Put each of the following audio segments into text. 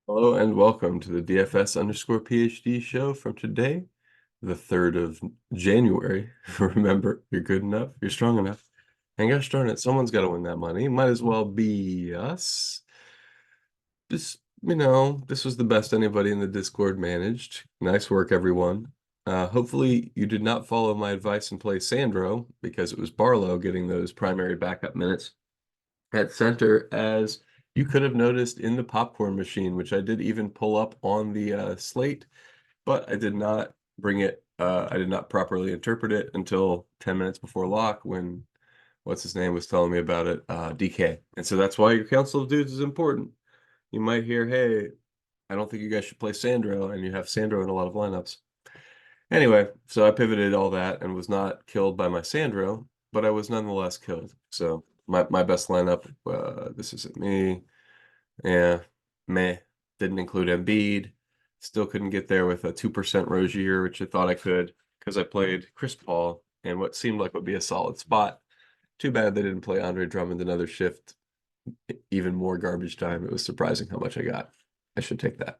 Hello and welcome to the DFS underscore PhD show from today, the 3rd of January. Remember, you're good enough, you're strong enough. And gosh darn it, someone's got to win that money. Might as well be us. This was the best anybody in the Discord managed. Nice work, everyone. Hopefully, you did not follow my advice and play Sandro because it was Barlow getting those primary backup minutes at center, as you could have noticed in the popcorn machine, which I did even pull up on the slate, but I did not bring it. I did not properly interpret it until 10 minutes before lock when what's his name was telling me about it, DK. And so that's why your council of dudes is important. You might hear, hey, I don't think you guys should play Sandro, and you have Sandro in a lot of lineups. Anyway, so I pivoted all that and was not killed by my Sandro, but I was nonetheless killed. So my best lineup, this isn't me. Yeah, meh. Didn't include Embiid. Still couldn't get there with a 2% Rozier, which I thought I could because I played Chris Paul and what seemed like would be a solid spot. Too bad they didn't play Andre Drummond another shift, even more garbage time. It was surprising how much I got. I should take that.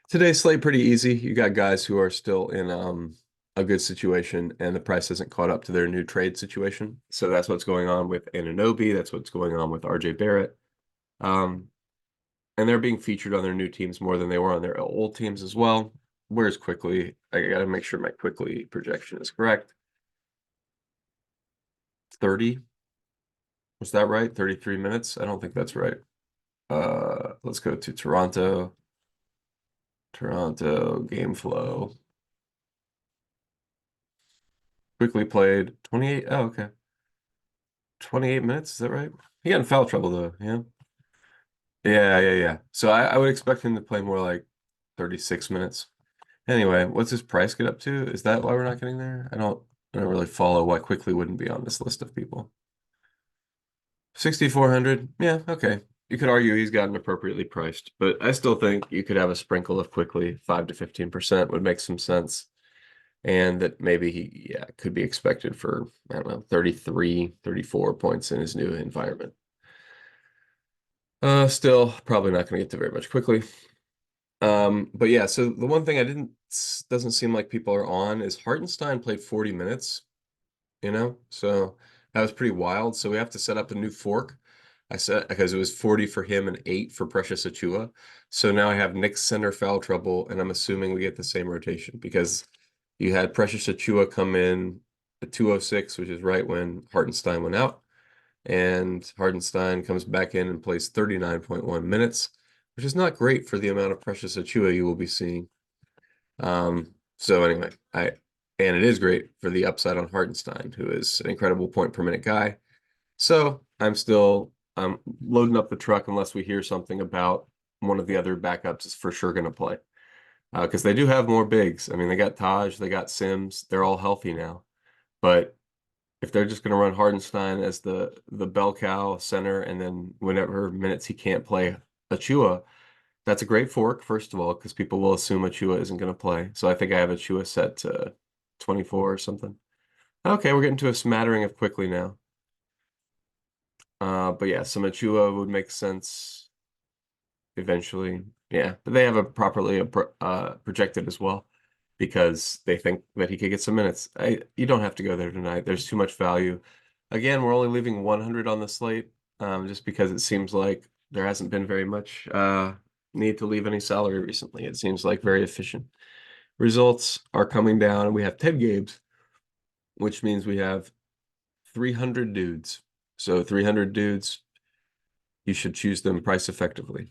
Today's slate pretty easy. You got guys who are still in a good situation, and the price hasn't caught up to their new trade situation. So that's what's going on with Anunoby. That's what's going on with RJ Barrett. Um, and they're being featured on their new teams more than they were on their old teams as well. Whereas quickly, I got to make sure my quickly projection is correct. 30. Was that right? 33 minutes? I don't think that's right. Let's go to Toronto. Toronto game flow. Quickly played 28. Oh, okay. 28 minutes, is that right? He got in foul trouble though, yeah. Yeah. So I would expect him to play more like 36 minutes. Anyway, what's his price get up to? Is that why we're not getting there? I don't really follow why quickly wouldn't be on this list of people. 6,400. Yeah, okay. You could argue he's gotten appropriately priced, but I still think you could have a sprinkle of quickly. 5 to 15% would make some sense. And that maybe he, yeah, could be expected for, I don't know, 33, 34 points in his new environment. Still probably not going to get to very much quickly. But yeah, so the one thing I didn't doesn't seem like people are on is Hartenstein played 40 minutes, so that was pretty wild. So we have to set up a new fork. I said because it was 40 for him and 8 for Precious Achua. So now I have Nick's center foul trouble, and I'm assuming we get the same rotation because you had Precious Achua come in at 206, which is right when Hartenstein went out. And Hartenstein comes back in and plays 39.1 minutes, which is not great for the amount of Precious Achua you will be seeing. So anyway, and it is great for the upside on Hartenstein, who is an incredible point per minute guy. So I'm loading up the truck unless we hear something about one of the other backups is for sure going to play. Because they do have more bigs. I mean, they got Taj, they got Sims, they're all healthy now. But if they're just going to run Hardenstein as the bell cow center, and then whenever minutes he can't play Achua, that's a great fork, first of all, because people will assume Achua isn't going to play. So I think I have Achua set to 24 or something. Okay, we're getting to a smattering of quickly now. But yeah, some Achua would make sense eventually. Yeah, but they have a properly projected as well because they think that he could get some minutes. You don't have to go there tonight. There's too much value. Again, we're only leaving 100 on the slate, just because it seems like there hasn't been very much need to leave any salary recently. It seems like very efficient. Results are coming down, and we have 10 games, which means we have 300 dudes. So 300 dudes, you should choose them price effectively.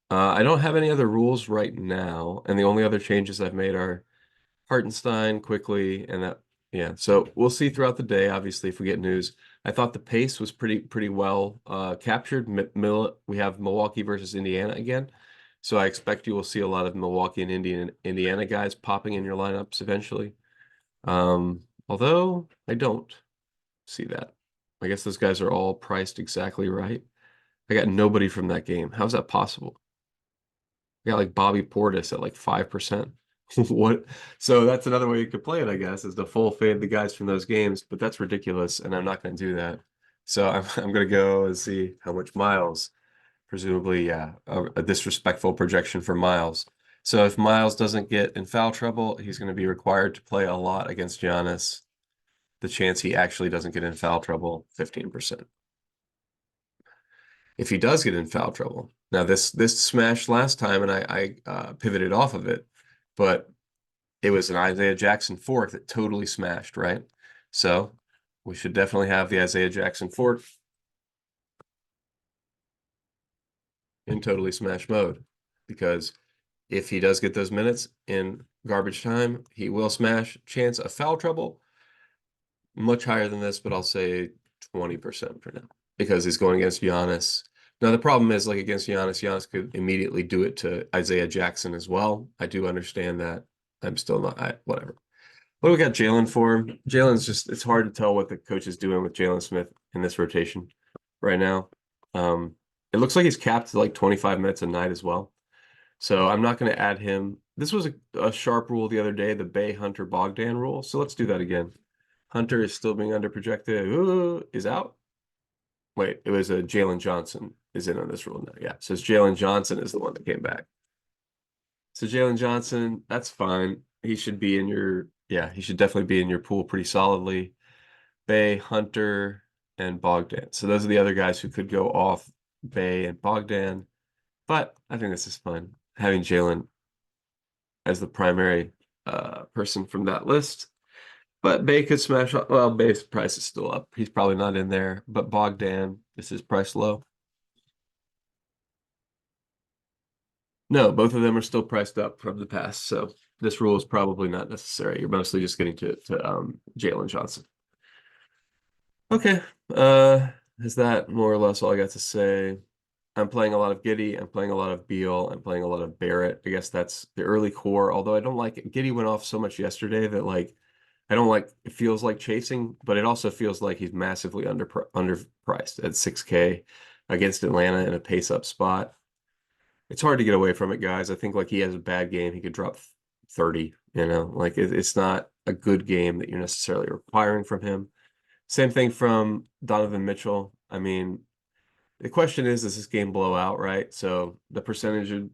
I don't have any other rules right now, and the only other changes I've made are Hartenstein quickly, and that, yeah. So we'll see throughout the day. Obviously, if we get news, I thought the pace was pretty well captured. We have Milwaukee versus Indiana again, so I expect you will see a lot of Milwaukee and Indiana guys popping in your lineups eventually. Although I don't see that. I guess those guys are all priced exactly right. I got nobody from that game. How's that possible? I got like Bobby Portis at like 5%. What? So that's another way you could play it, I guess, is to full fade the guys from those games, but that's ridiculous, and I'm not going to do that. So I'm going to go and see how much Miles Presumably, yeah, a disrespectful projection for Miles. So if Miles doesn't get in foul trouble, he's going to be required to play a lot against Giannis. The chance he actually doesn't get in foul trouble, 15%. If he does get in foul trouble, now this smashed last time, and I pivoted off of it, but it was an Isaiah Jackson fork that totally smashed, right? So we should definitely have the Isaiah Jackson fork in totally smash mode, because if he does get those minutes in garbage time, he will smash. Chance of foul trouble, much higher than this, but I'll say 20% for now because he's going against Giannis. Now, the problem is, like against Giannis, Giannis could immediately do it to Isaiah Jackson as well. I do understand that. I'm still not, whatever. What do we got Jalen for? Jalen's just, it's hard to tell what the coach is doing with Jalen Smith in this rotation right now. It looks like he's capped to like 25 minutes a night as well. So I'm not going to add him. This was a sharp rule the other day, the Bay Hunter Bogdan rule. So let's do that again. Hunter is still being under projected. Ooh, is out. Wait, it was a Jalen Johnson is in on this rule now. Yeah, so it's Jalen Johnson is the one that came back. So Jalen Johnson, that's fine. He should be in your, yeah, he should definitely be in your pool pretty solidly. Bay, Hunter, and Bogdan. So those are the other guys who could go off Bay and Bogdan. But I think this is fun, having Jalen as the primary person from that list. But Bay could smash up. Well, Bay's price is still up. He's probably not in there. But Bogdan, is his price low? No, both of them are still priced up from the past. So this rule is probably not necessary. You're mostly just getting to Jalen Johnson. Okay. Is that more or less all I got to say? I'm playing a lot of Giddy. I'm playing a lot of Beal. I'm playing a lot of Barrett. I guess that's the early core. Although I don't like it. Giddy went off so much yesterday that like I don't like it feels like chasing, but it also feels like he's massively underpriced at 6K against Atlanta in a pace up spot. It's hard to get away from it, guys. I think like he has a bad game, he could drop 30, like it's not a good game that you're necessarily requiring from him. Same thing from Donovan Mitchell. I mean, the question is, does this game blow out, right? So the percentage of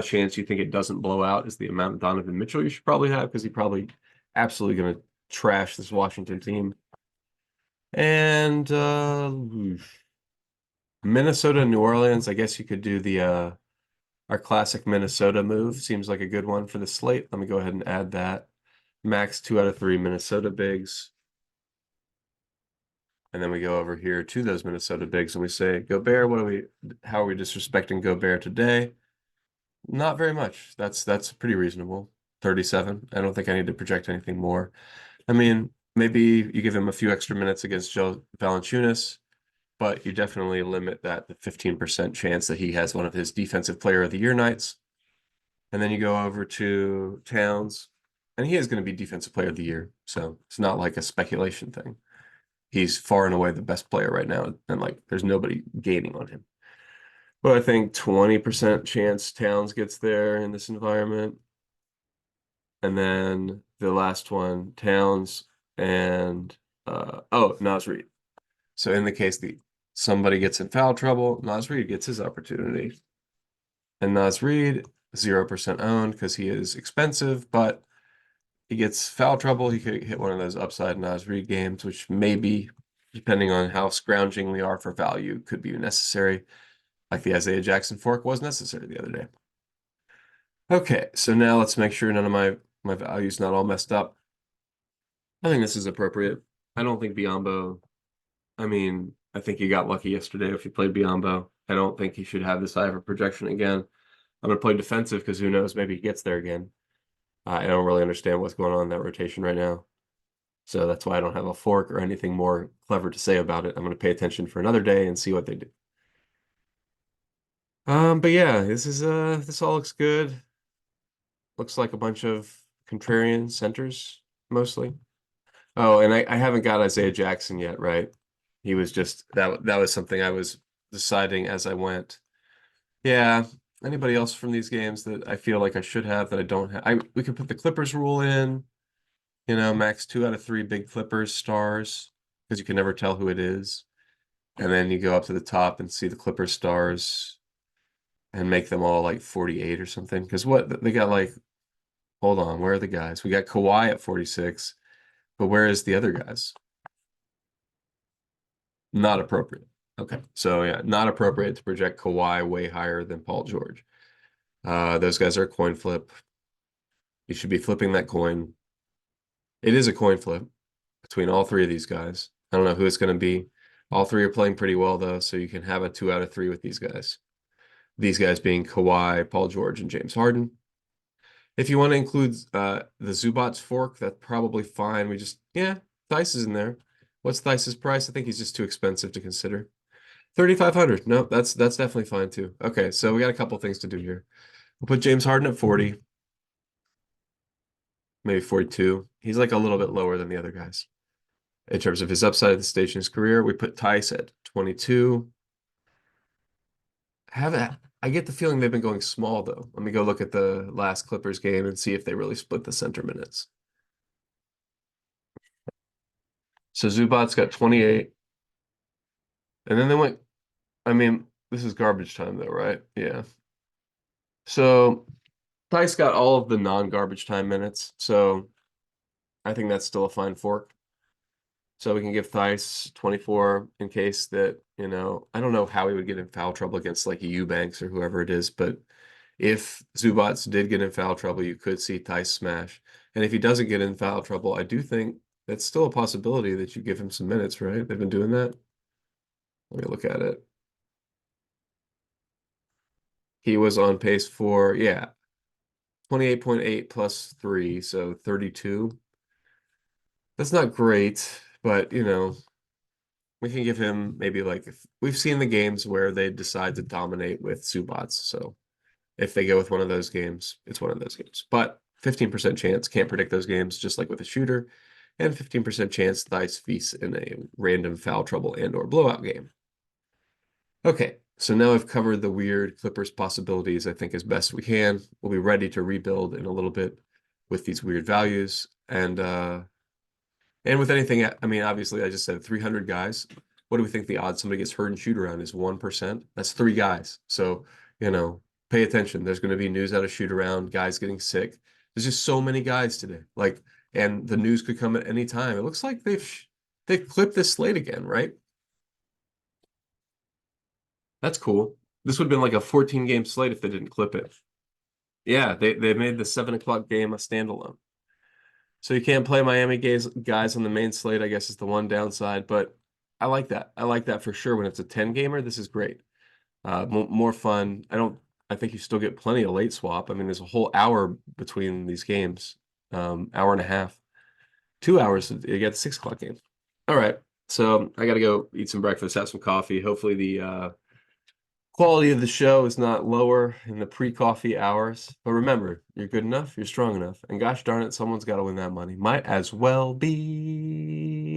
chance you think it doesn't blow out is the amount of Donovan Mitchell you should probably have, because he's probably absolutely going to trash this Washington team. And Minnesota, New Orleans, I guess you could do the our classic Minnesota move. Seems like a good one for the slate. Let me go ahead and add that. Max 2 out of 3 Minnesota bigs. And then we go over here to those Minnesota bigs and we say, Gobert, how are we disrespecting Gobert today? Not very much. That's pretty reasonable. 37. I don't think I need to project anything more. I mean, maybe you give him a few extra minutes against Joe Valanciunas, but you definitely limit that to 15% chance that he has one of his defensive player of the year nights. And then you go over to Towns, and he is going to be defensive player of the year. So it's not like a speculation thing. He's far and away the best player right now, and like there's nobody gaining on him. But I think 20% chance Towns gets there in this environment. And then the last one, Towns and Naz Reid. So in the case the somebody gets in foul trouble, Naz Reid gets his opportunity. And Naz Reid, 0% owned because he is expensive, but he gets foul trouble. He could hit one of those upside Naz Reid games, which maybe, depending on how scrounging we are for value, could be necessary. Like the Isaiah Jackson fork was necessary the other day. Okay, so now let's make sure none of my value's not all messed up. I think this is appropriate. I don't think Biombo, I mean, I think you got lucky yesterday if you played Biombo. I don't think he should have this high of a projection again. I'm going to play defensive because who knows, maybe he gets there again. I don't really understand what's going on in that rotation right now. So that's why I don't have a fork or anything more clever to say about it. I'm going to pay attention for another day and see what they do. But yeah, this all looks good. Looks like a bunch of contrarian centers mostly. Oh, and I haven't got Isaiah Jackson yet, right? He was just that was something I was deciding as I went. Yeah. Anybody else from these games that I feel like I should have that I don't have? We could put the Clippers rule in, max 2 out of 3 big Clippers stars, because you can never tell who it is. And then you go up to the top and see the Clippers stars and make them all like 48 or something. Because what they got like, hold on, where are the guys? We got Kawhi at 46, but where is the other guys? Not appropriate. Okay. So yeah, not appropriate to project Kawhi way higher than Paul George. Those guys are a coin flip. You should be flipping that coin. It is a coin flip between all three of these guys. I don't know who it's going to be. All three are playing pretty well though, so you can have a 2 out of 3 with these guys. These guys being Kawhi, Paul George, and James Harden. If you want to include the Zubats fork, that's probably fine. Yeah, Theis is in there. What's Theis's price? I think he's just too expensive to consider. 3,500. No, that's definitely fine too. Okay, so we got a couple things to do here. We'll put James Harden at 40, maybe 42. He's like a little bit lower than the other guys in terms of his upside at the stage in his career. We put Theis at 22. I get the feeling they've been going small though. Let me go look at the last Clippers game and see if they really split the center minutes. So Zubats got 28. And then they went, I mean, this is garbage time though, right? Yeah. So Theis got all of the non-garbage time minutes. So I think that's still a fine fork. So we can give Theis 24 in case that, I don't know how he would get in foul trouble against like Eubanks or whoever it is, but if Zubats did get in foul trouble, you could see Theis smash. And if he doesn't get in foul trouble, I do think that's still a possibility that you give him some minutes, right? They've been doing that. Let me look at it. He was on pace for, yeah, 28.8 plus 3, so 32. That's not great, but we can give him maybe like if we've seen the games where they decide to dominate with Zubats. So if they go with one of those games, it's one of those games. But 15% chance, can't predict those games, just like with a shooter, and 15% chance Theis feasts in a random foul trouble and or blowout game. Okay, so now I've covered the weird Clippers possibilities, I think, as best we can. We'll be ready to rebuild in a little bit with these weird values. And with anything, I mean, obviously, I just said 300 guys. What do we think the odds somebody gets hurt in shoot around is 1%? That's 3 guys. So, pay attention. There's going to be news out of shoot around, guys getting sick. There's just so many guys today. And the news could come at any time. It looks like they've clipped this slate again, right? That's cool. This would have been like a 14-game slate if they didn't clip it. Yeah, they made the 7 o'clock game a standalone. So you can't play Miami guys on the main slate, I guess is the one downside, but I like that. I like that for sure. When it's a 10 gamer, this is great. More fun. I think you still get plenty of late swap. I mean, there's a whole hour between these games, hour and a half, 2 hours. You get the 6 o'clock game. All right. So I got to go eat some breakfast, have some coffee. Hopefully the quality of the show is not lower in the pre-coffee hours. But remember, you're good enough, you're strong enough. And gosh darn it, someone's got to win that money. Might as well be